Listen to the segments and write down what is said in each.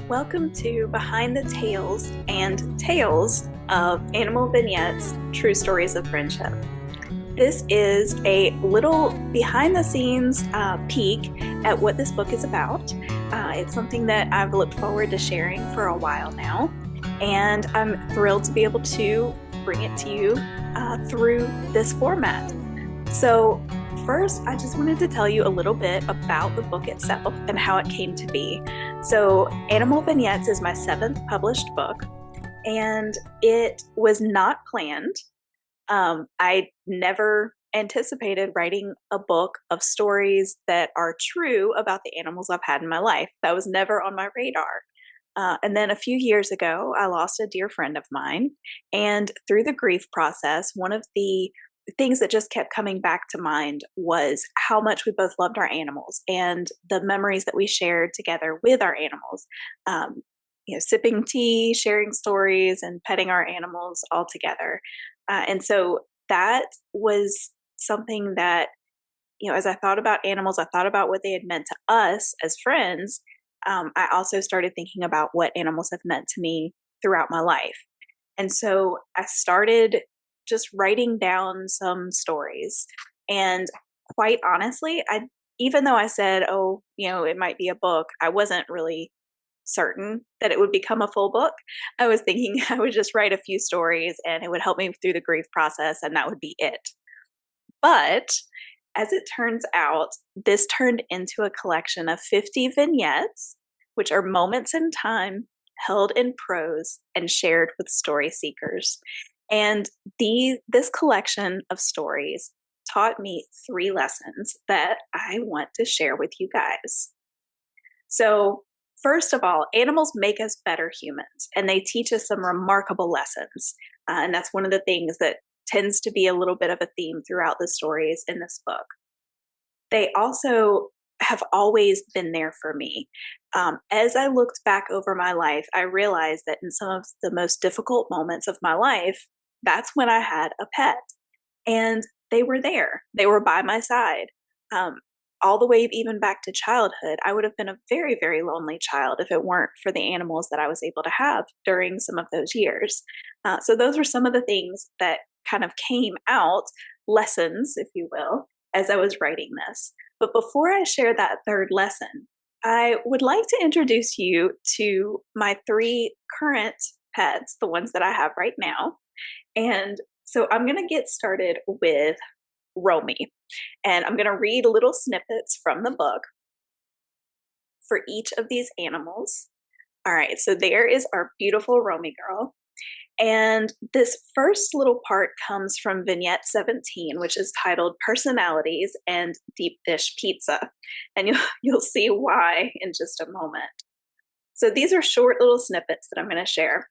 Welcome to Behind the Tales and Tales of Animal Vignettes, True Stories of Friendship. This is a little behind the scenes peek at what this book is about. It's something that I've looked forward to sharing for a while now, and I'm thrilled to be able to bring it to you through this format. So first, I just wanted to tell you a little bit about the book itself and how it came to be. So Animal Vignettes is my 7th published book, and it was not planned. I never anticipated writing a book of stories that are true about the animals I've had in my life. That was never on my radar. And then a few years ago, I lost a dear friend of mine. And through the grief process, one of the things that just kept coming back to mind was how much we both loved our animals and the memories that we shared together with our animals. Sipping tea, sharing stories, and petting our animals all together. And so that was something that, as I thought about animals, I thought about what they had meant to us as friends. I also started thinking about what animals have meant to me throughout my life. And so I started just writing down some stories. And quite honestly, even though I said, it might be a book, I wasn't really certain that it would become a full book. I was thinking I would just write a few stories and it would help me through the grief process, and that would be it. But as it turns out, this turned into a collection of 50 vignettes, which are moments in time held in prose and shared with story seekers. And this collection of stories taught me 3 lessons that I want to share with you guys. So, first of all, animals make us better humans, and they teach us some remarkable lessons. And that's one of the things that tends to be a little bit of a theme throughout the stories in this book. They also have always been there for me. As I looked back over my life, I realized that in some of the most difficult moments of my life, that's when I had a pet. And they were there. They were by my side. All the way even back to childhood, I would have been a very, very lonely child if it weren't for the animals that I was able to have during some of those years. So those were some of the things that kind of came out, lessons, if you will, as I was writing this. But before I share that 3rd lesson, I would like to introduce you to my 3 current pets, the ones that I have right now. And so I'm going to get started with Romy. And I'm going to read little snippets from the book for each of these animals. All right, so there is our beautiful Romy girl. And this first little part comes from Vignette 17, which is titled Personalities and Deep Dish Pizza. And you'll see why in just a moment. So these are short little snippets that I'm going to share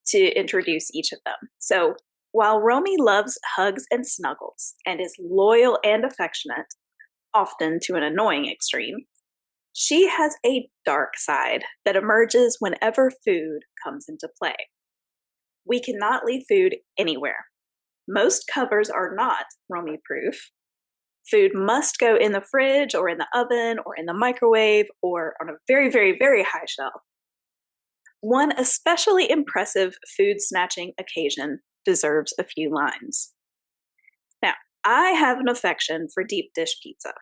to introduce each of them. So while Romy loves hugs and snuggles and is loyal and affectionate, often to an annoying extreme, she has a dark side that emerges whenever food comes into play. We cannot leave food anywhere. Most cupboards are not Romy-proof. Food must go in the fridge or in the oven or in the microwave or on a very, very, very high shelf. One especially impressive food snatching occasion deserves a few lines. Now, I have an affection for deep dish pizza.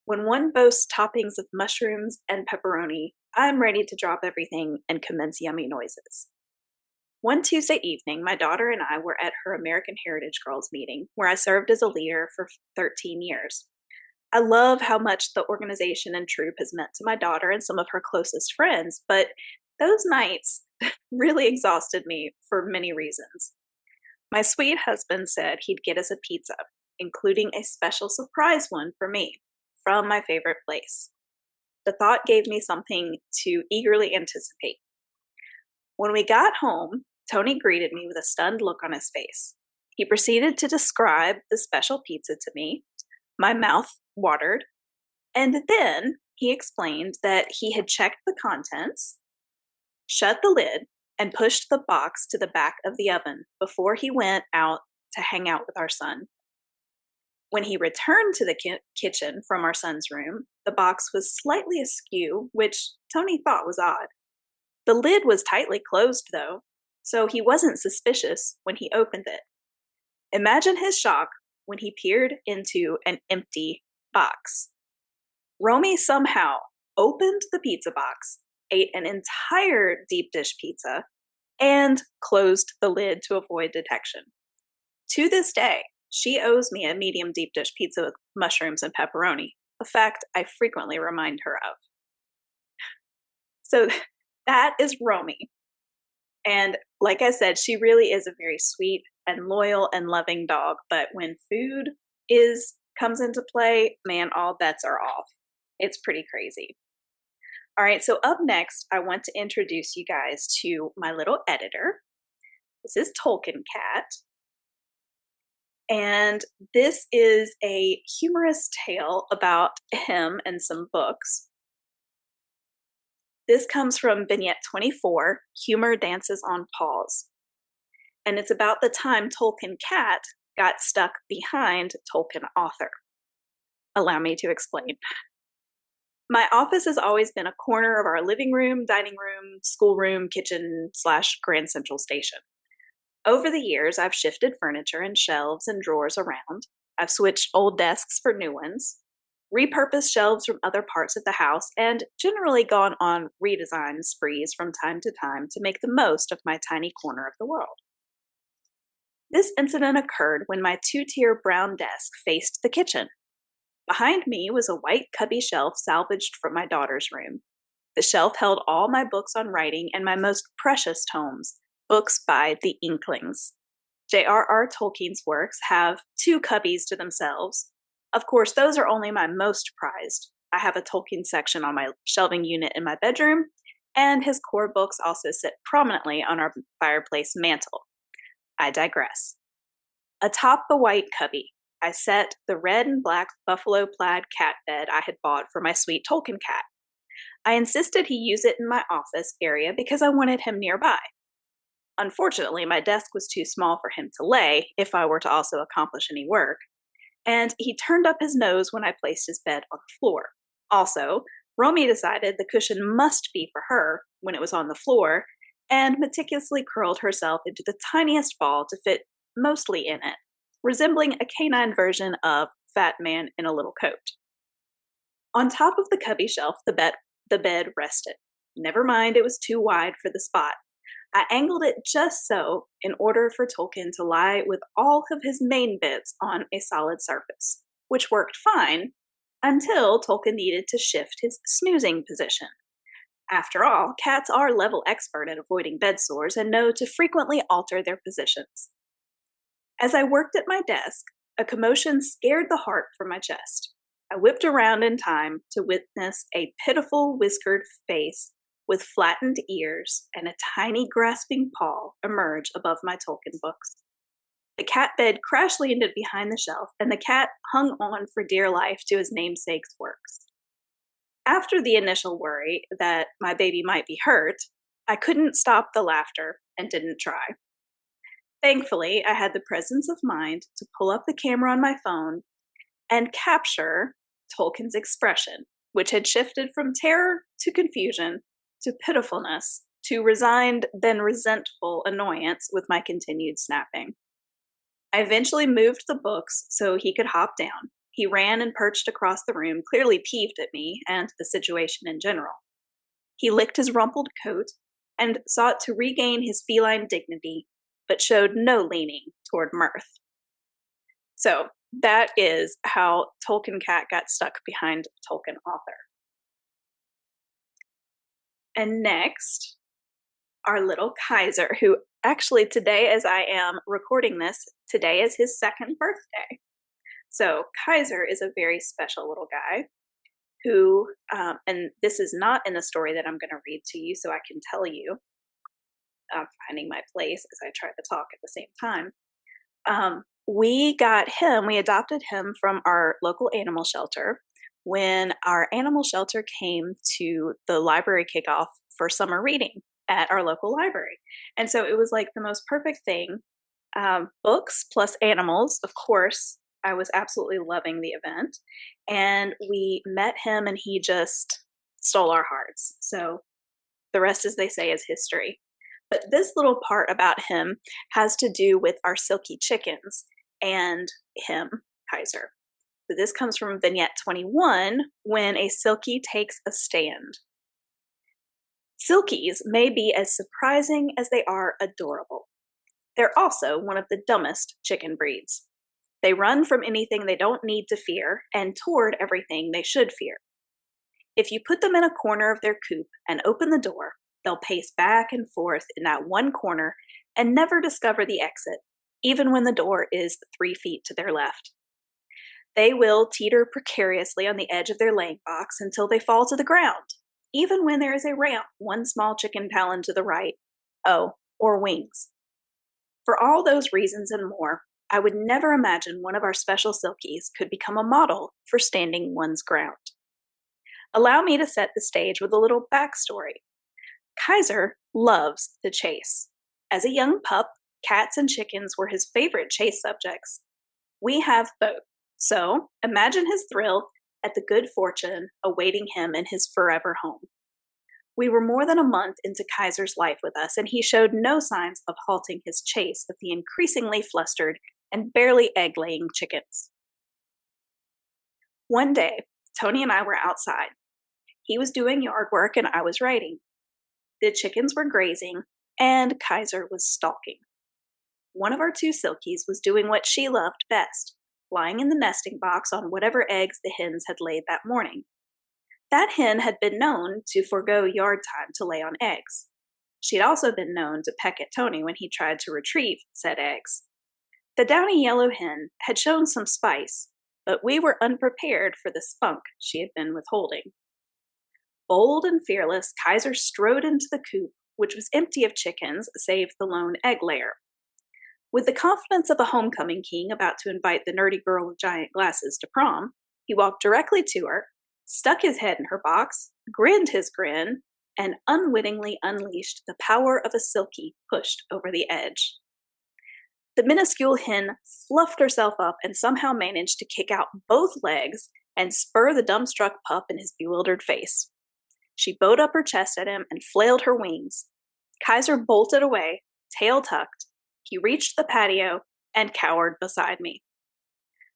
When one boasts toppings of mushrooms and pepperoni, I'm ready to drop everything and commence yummy noises. One Tuesday evening, my daughter and I were at her American Heritage Girls meeting, where I served as a leader for 13 years. I love how much the organization and troop has meant to my daughter and some of her closest friends, but those nights really exhausted me for many reasons. My sweet husband said he'd get us a pizza, including a special surprise one for me, from my favorite place. The thought gave me something to eagerly anticipate. When we got home, Tony greeted me with a stunned look on his face. He proceeded to describe the special pizza to me. My mouth watered, and then he explained that he had checked the contents, shut the lid, and pushed the box to the back of the oven before he went out to hang out with our son. When he returned to the kitchen from our son's room, the box was slightly askew, which Tony thought was odd. The lid was tightly closed, though, so he wasn't suspicious when he opened it. Imagine his shock when he peered into an empty box. Romy somehow opened the pizza box, ate an entire deep dish pizza, and closed the lid to avoid detection. To this day, she owes me a medium deep dish pizza with mushrooms and pepperoni, a fact I frequently remind her of. So that is Romy. And like I said, she really is a very sweet and loyal and loving dog, but when food comes into play, man, all bets are off. It's pretty crazy. All right, so up next, I want to introduce you guys to my little editor. This is Tolkien Cat. And this is a humorous tale about him and some books. This comes from Vignette 24, Humor Dances on Paws. And it's about the time Tolkien Cat got stuck behind Tolkien Author. Allow me to explain. My office has always been a corner of our living room, dining room, schoolroom, kitchen / Grand Central Station. Over the years, I've shifted furniture and shelves and drawers around. I've switched old desks for new ones, repurposed shelves from other parts of the house, and generally gone on redesign sprees from time to time to make the most of my tiny corner of the world. This incident occurred when my two-tier brown desk faced the kitchen. Behind me was a white cubby shelf salvaged from my daughter's room. The shelf held all my books on writing and my most precious tomes, books by the Inklings. J.R.R. Tolkien's works have 2 cubbies to themselves. Of course, those are only my most prized. I have a Tolkien section on my shelving unit in my bedroom, and his core books also sit prominently on our fireplace mantel. I digress. Atop the white cubby, I set the red and black buffalo plaid cat bed I had bought for my sweet Tolkien cat. I insisted he use it in my office area because I wanted him nearby. Unfortunately, my desk was too small for him to lay if I were to also accomplish any work, and he turned up his nose when I placed his bed on the floor. Also, Romy decided the cushion must be for her when it was on the floor, and meticulously curled herself into the tiniest ball to fit mostly in it, resembling a canine version of Fat Man in a Little Coat. On top of the cubby shelf, the bed rested. Never mind, it was too wide for the spot. I angled it just so in order for Tolkien to lie with all of his main bits on a solid surface, which worked fine until Tolkien needed to shift his snoozing position. After all, cats are level expert at avoiding bed sores and know to frequently alter their positions. As I worked at my desk, a commotion scared the heart from my chest. I whipped around in time to witness a pitiful whiskered face with flattened ears and a tiny grasping paw emerge above my Tolkien books. The cat bed crash landed behind the shelf, and the cat hung on for dear life to his namesake's works. After the initial worry that my baby might be hurt, I couldn't stop the laughter and didn't try. Thankfully, I had the presence of mind to pull up the camera on my phone and capture Tolkien's expression, which had shifted from terror to confusion to pitifulness to resigned then resentful annoyance with my continued snapping. I eventually moved the books so he could hop down. He ran and perched across the room, clearly peeved at me and the situation in general. He licked his rumpled coat and sought to regain his feline dignity, but showed no leaning toward mirth. So that is how Tolkien Cat got stuck behind Tolkien Author. And next, our little Kaiser, who actually today, as I am recording this, today is his 2nd birthday. So Kaiser is a very special little guy who, and this is not in the story that I'm going to read to you, so I can tell you. I'm finding my place as I try to talk at the same time. We adopted him from our local animal shelter when our animal shelter came to the library kickoff for summer reading at our local library. And so it was like the most perfect thing. Books plus animals, of course. I was absolutely loving the event. And we met him and he just stole our hearts. So The rest, as they say, is history. But this little part about him has to do with our silky chickens and him, Kaiser. So this comes from Vignette 21, when a silky takes a stand. Silkies may be as surprising as they are adorable. They're also one of the dumbest chicken breeds. They run from anything they don't need to fear and toward everything they should fear. If you put them in a corner of their coop and open the door, they'll pace back and forth in that one corner and never discover the exit, even when the door is 3 feet to their left. They will teeter precariously on the edge of their laying box until they fall to the ground, even when there is a ramp 1 small chicken talon to the right, or wings. For all those reasons and more, I would never imagine one of our special silkies could become a model for standing one's ground. Allow me to set the stage with a little backstory. Kaiser loves to chase. As a young pup, cats and chickens were his favorite chase subjects. We have both, so imagine his thrill at the good fortune awaiting him in his forever home. We were more than a month into Kaiser's life with us, and he showed no signs of halting his chase of the increasingly flustered and barely egg-laying chickens. One day, Tony and I were outside. He was doing yard work and I was writing. The chickens were grazing, and Kaiser was stalking. One of our 2 silkies was doing what she loved best, lying in the nesting box on whatever eggs the hens had laid that morning. That hen had been known to forego yard time to lay on eggs. She had also been known to peck at Tony when he tried to retrieve said eggs. The downy yellow hen had shown some spice, but we were unprepared for the spunk she had been withholding. Bold and fearless, Kaiser strode into the coop, which was empty of chickens save the lone egg layer. With the confidence of a homecoming king about to invite the nerdy girl with giant glasses to prom, he walked directly to her, stuck his head in her box, grinned his grin, and unwittingly unleashed the power of a silkie pushed over the edge. The minuscule hen fluffed herself up and somehow managed to kick out both legs and spur the dumbstruck pup in his bewildered face. She bowed up her chest at him and flailed her wings. Kaiser bolted away, tail tucked. He reached the patio and cowered beside me.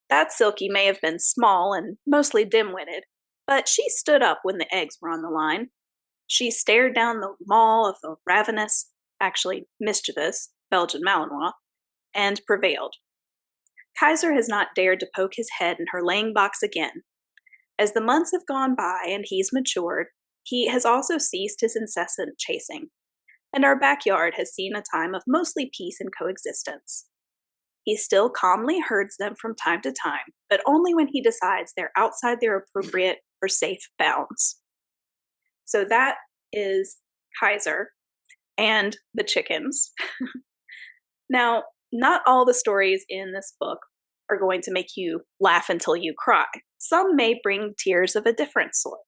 That silkie may have been small and mostly dim-witted, but she stood up when the eggs were on the line. She stared down the maw of the ravenous, actually mischievous, Belgian Malinois, and prevailed. Kaiser has not dared to poke his head in her laying box again. As the months have gone by and he's matured, he has also ceased his incessant chasing, and our backyard has seen a time of mostly peace and coexistence. He still calmly herds them from time to time, but only when he decides they're outside their appropriate or safe bounds. So that is Kaiser and the chickens. Now, not all the stories in this book are going to make you laugh until you cry. Some may bring tears of a different sort.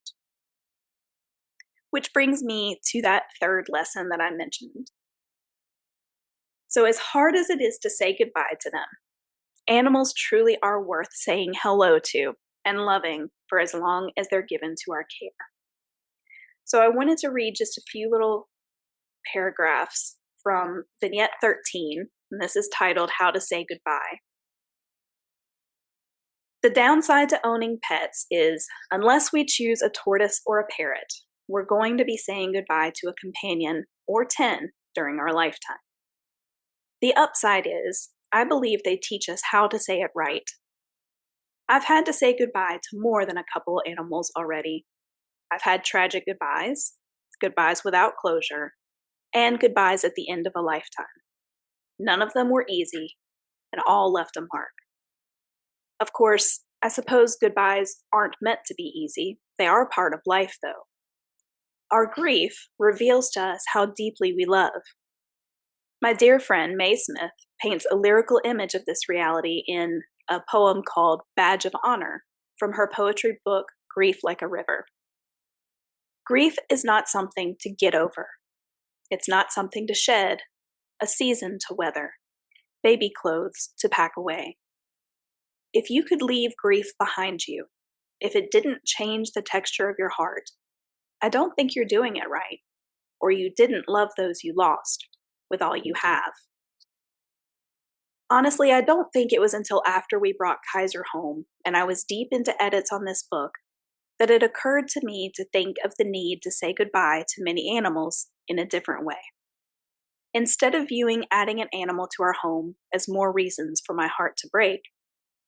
Which brings me to that 3rd lesson that I mentioned. So as hard as it is to say goodbye to them, animals truly are worth saying hello to and loving for as long as they're given to our care. So I wanted to read just a few little paragraphs from Vignette 13, and this is titled How to Say Goodbye. The downside to owning pets is, unless we choose a tortoise or a parrot, we're going to be saying goodbye to a companion or 10 during our lifetime. The upside is, I believe they teach us how to say it right. I've had to say goodbye to more than a couple animals already. I've had tragic goodbyes, goodbyes without closure, and goodbyes at the end of a lifetime. None of them were easy, and all left a mark. Of course, I suppose goodbyes aren't meant to be easy. They are part of life, though. Our grief reveals to us how deeply we love. My dear friend Mae Smith paints a lyrical image of this reality in a poem called Badge of Honor from her poetry book, Grief Like a River. Grief is not something to get over. It's not something to shed, a season to weather, baby clothes to pack away. If you could leave grief behind you, if it didn't change the texture of your heart, I don't think you're doing it right. or you didn't love those you lost with all you have. Honestly, I don't think it was until after we brought Kaiser home and I was deep into edits on this book that it occurred to me to think of the need to say goodbye to many animals in a different way. Instead of viewing adding an animal to our home as more reasons for my heart to break,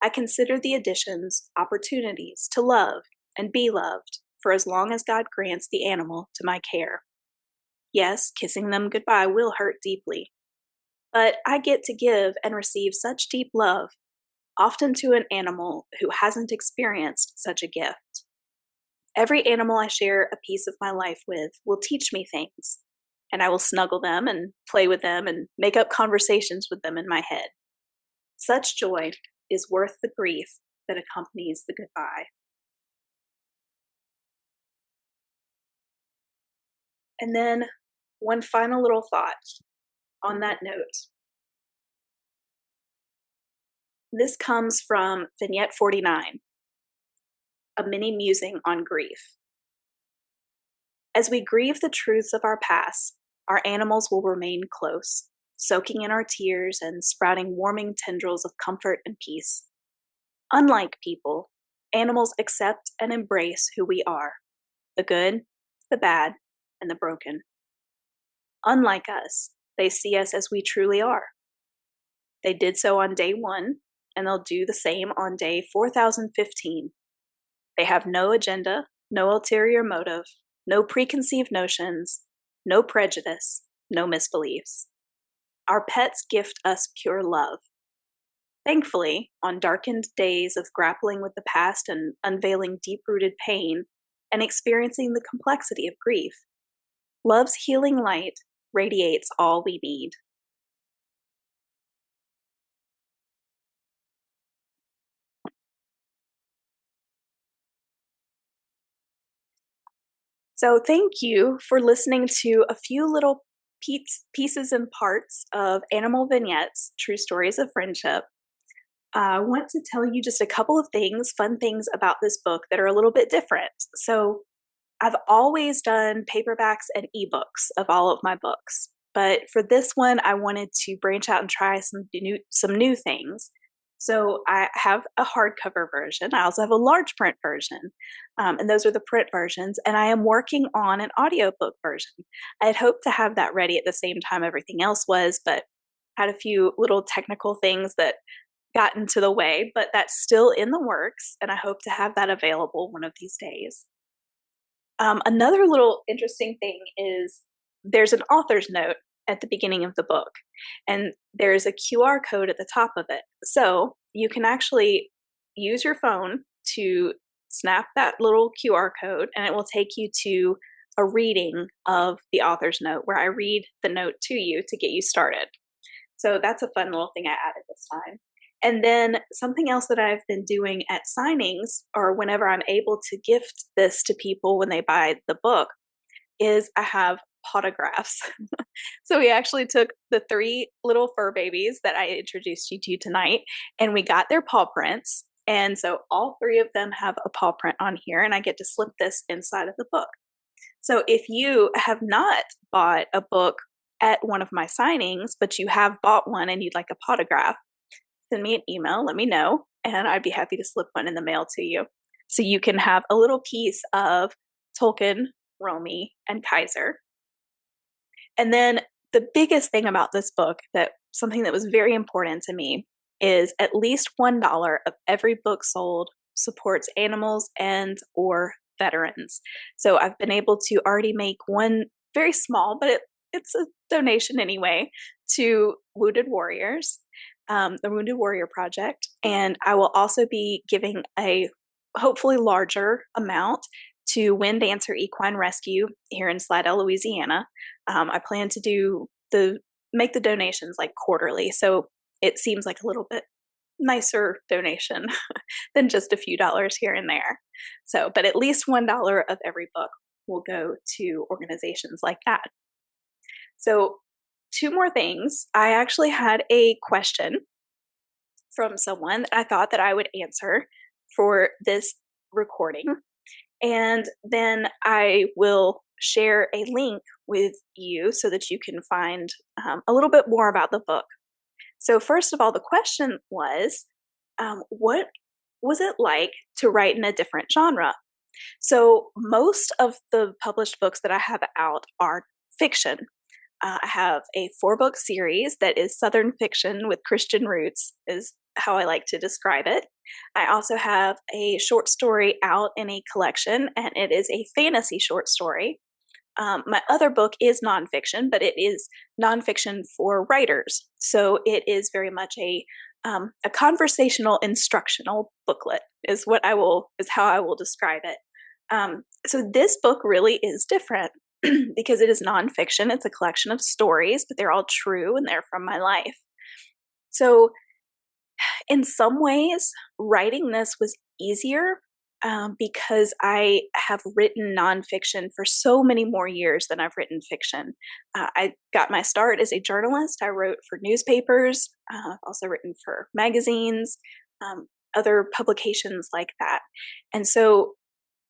I consider the additions opportunities to love and be loved for as long as God grants the animal to my care. Yes, kissing them goodbye will hurt deeply, but I get to give and receive such deep love, often to an animal who hasn't experienced such a gift. Every animal I share a piece of my life with will teach me things, and I will snuggle them and play with them and make up conversations with them in my head. Such joy is worth the grief that accompanies the goodbye. And then, one final little thought on that note. This comes from Vignette 49, a mini musing on grief. As we grieve the truths of our past, our animals will remain close, soaking in our tears and sprouting warming tendrils of comfort and peace. Unlike people, animals accept and embrace who we are, the good, the bad, and the broken. Unlike us, they see us as we truly are. They did so on day 1, and they'll do the same on day 4015. They have no agenda, no ulterior motive, no preconceived notions, no prejudice, no misbeliefs. Our pets gift us pure love. Thankfully, on darkened days of grappling with the past and unveiling deep-rooted pain and experiencing the complexity of grief, love's healing light radiates all we need. So thank you for listening to a few little pieces and parts of Animal Vignettes, True Stories of Friendship. I want to tell you just a couple of things, fun things about this book that are a little bit different. So I've always done paperbacks and ebooks of all of my books, but for this one, I wanted to branch out and try some new things. So I have a hardcover version. I also have a large print version, and those are the print versions. And I am working on an audiobook version. I had hoped to have that ready at the same time everything else was, but had a few little technical things that got into the way, but that's still in the works, and I hope to have that available one of these days. Another little interesting thing is there's an author's note at the beginning of the book, and there's a QR code at the top of it. So you can actually use your phone to snap that little QR code, and it will take you to a reading of the author's note where I read the note to you to get you started. So that's a fun little thing I added this time. And then something else that I've been doing at signings or whenever I'm able to gift this to people when they buy the book is I have potographs. So we actually took the 3 little fur babies that I introduced you to tonight and we got their paw prints. And so all 3 of them have a paw print on here and I get to slip this inside of the book. So if you have not bought a book at one of my signings, but you have bought one and you'd like a potograph, send me an email, let me know, and I'd be happy to slip one in the mail to you. So you can have a little piece of Tolkien, Romy, and Kaiser. And then the biggest thing about this book, that something that was very important to me, is at least $1 of every book sold supports animals and or veterans. So I've been able to already make one very small, but it's a donation anyway, to Wounded Warriors, the Wounded Warrior Project. And I will also be giving a hopefully larger amount to Wind Dancer Equine Rescue here in Slidell, Louisiana. I plan to make the donations like quarterly, so it seems like a little bit nicer donation than just a few dollars here and there. So, but at least $1 of every book will go to organizations like that. So 2 more things. I actually had a question from someone that I thought that I would answer for this recording. And then I will share a link with you so that you can find a little bit more about the book. So, first of all, the question was, what was it like to write in a different genre? So, most of the published books that I have out are fiction. I have a 4-book series that is Southern fiction with Christian roots, is how I like to describe it. I also have a short story out in a collection, and it is a fantasy short story. My other book is nonfiction, but it is nonfiction for writers. So it is very much a conversational instructional booklet is how I will describe it. So this book really is different because it is nonfiction. It's a collection of stories, but they're all true and they're from my life. So in some ways, writing this was easier because I have written nonfiction for so many more years than I've written fiction. I got my start as a journalist. I wrote for newspapers, I've also written for magazines, other publications like that. And so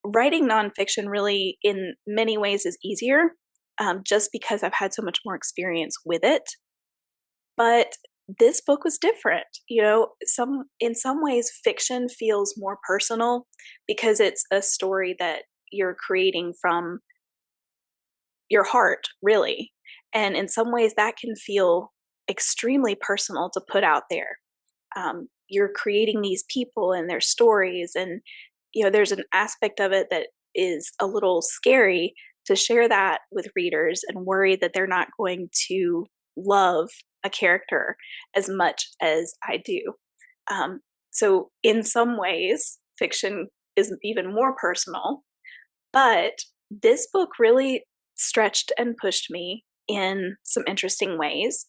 writing nonfiction really, in many ways, is easier just because I've had so much more experience with it. But this book was different. In some ways, fiction feels more personal because it's a story that you're creating from your heart, really. And in some ways, that can feel extremely personal to put out there. You're creating these people and their stories, and there's an aspect of it that is a little scary to share that with readers and worry that they're not going to love a character as much as I do. So in some ways, fiction is even more personal, but this book really stretched and pushed me in some interesting ways.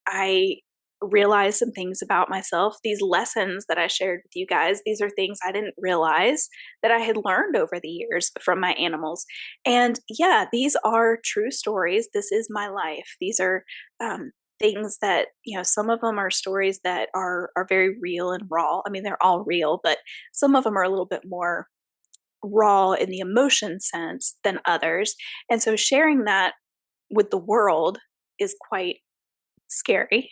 I realized some things about myself. These lessons that I shared with you guys, these are things I didn't realize that I had learned over the years from my animals. And yeah, these are true stories. This is my life. These are things that, some of them are stories that are very real and raw. I mean, they're all real, but some of them are a little bit more raw in the emotion sense than others. And so sharing that with the world is quite scary,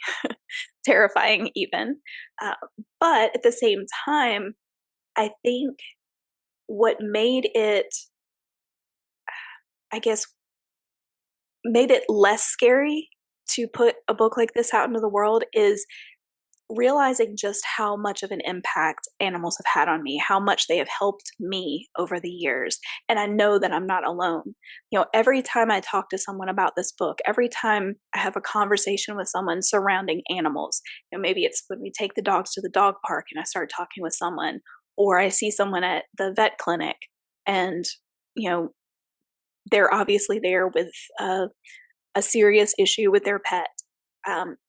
terrifying even. Uh, but at the same time, I think what I guess, made it less scary to put a book like this out into the world is realizing just how much of an impact animals have had on me, how much they have helped me over the years. And I know that I'm not alone. Every time I talk to someone about this book, every time I have a conversation with someone surrounding animals, maybe it's when we take the dogs to the dog park and I start talking with someone, or I see someone at the vet clinic and, they're obviously there with a serious issue with their pet.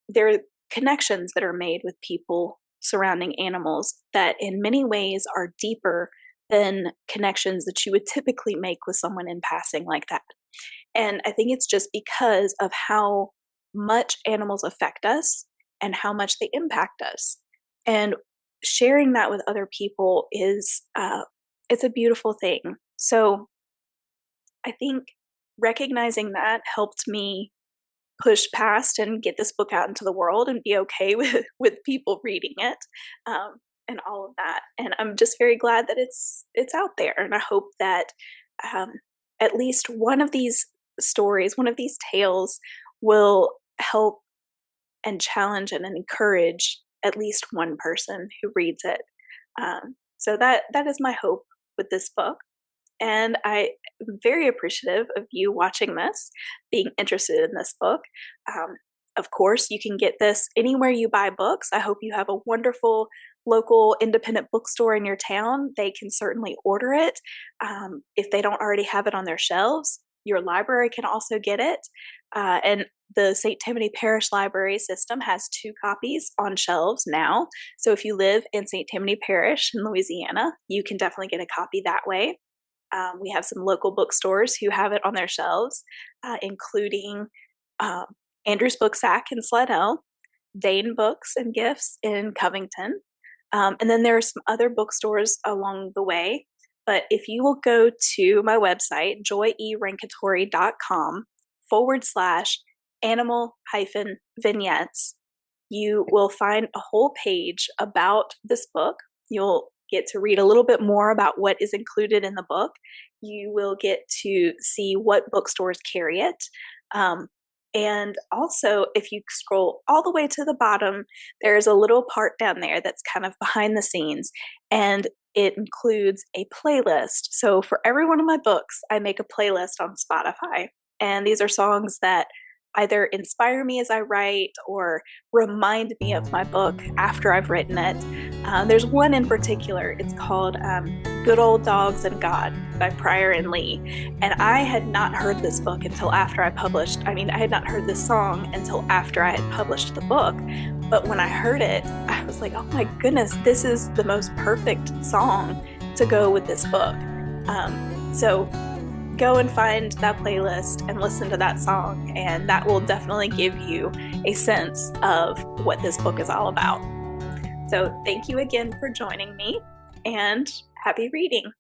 There are connections that are made with people surrounding animals that in many ways are deeper than connections that you would typically make with someone in passing like that. And I think it's just because of how much animals affect us and how much they impact us. And sharing that with other people is it's a beautiful thing. So I think recognizing that helped me push past and get this book out into the world and be okay with people reading it, and all of that. And I'm just very glad that it's out there. And I hope that um, at least one of these stories, one of these tales, will help and challenge and encourage at least one person who reads it. So that is my hope with this book. And I am very appreciative of you watching this, being interested in this book. Of course, you can get this anywhere you buy books. I hope you have a wonderful local independent bookstore in your town. They can certainly order it. If they don't already have it on their shelves, your library can also get it. And the St. Tammany Parish Library System has 2 copies on shelves now. So if you live in St. Tammany Parish in Louisiana, you can definitely get a copy that way. We have some local bookstores who have it on their shelves, including Andrew's Booksack in Slidell, Dane Books and Gifts in Covington. And then there are some other bookstores along the way. but if you will go to my website, joyerancatori.com/animal-vignettes, you will find a whole page about this book. You'll get to read a little bit more about what is included in the book. You will get to see what bookstores carry it. And also, if you scroll all the way to the bottom, there's a little part down there that's kind of behind the scenes, and it includes a playlist. So for every one of my books, I make a playlist on Spotify. And these are songs that either inspire me as I write or remind me of my book after I've written it. There's one in particular. It's called Good Old Dogs and God by Pryor and Lee. And I had not heard this book until after I had not heard this song until after I had published the book. But when I heard it, I was like, oh my goodness, this is the most perfect song to go with this book. So go and find that playlist and listen to that song, and that will definitely give you a sense of what this book is all about. So thank you again for joining me, and happy reading.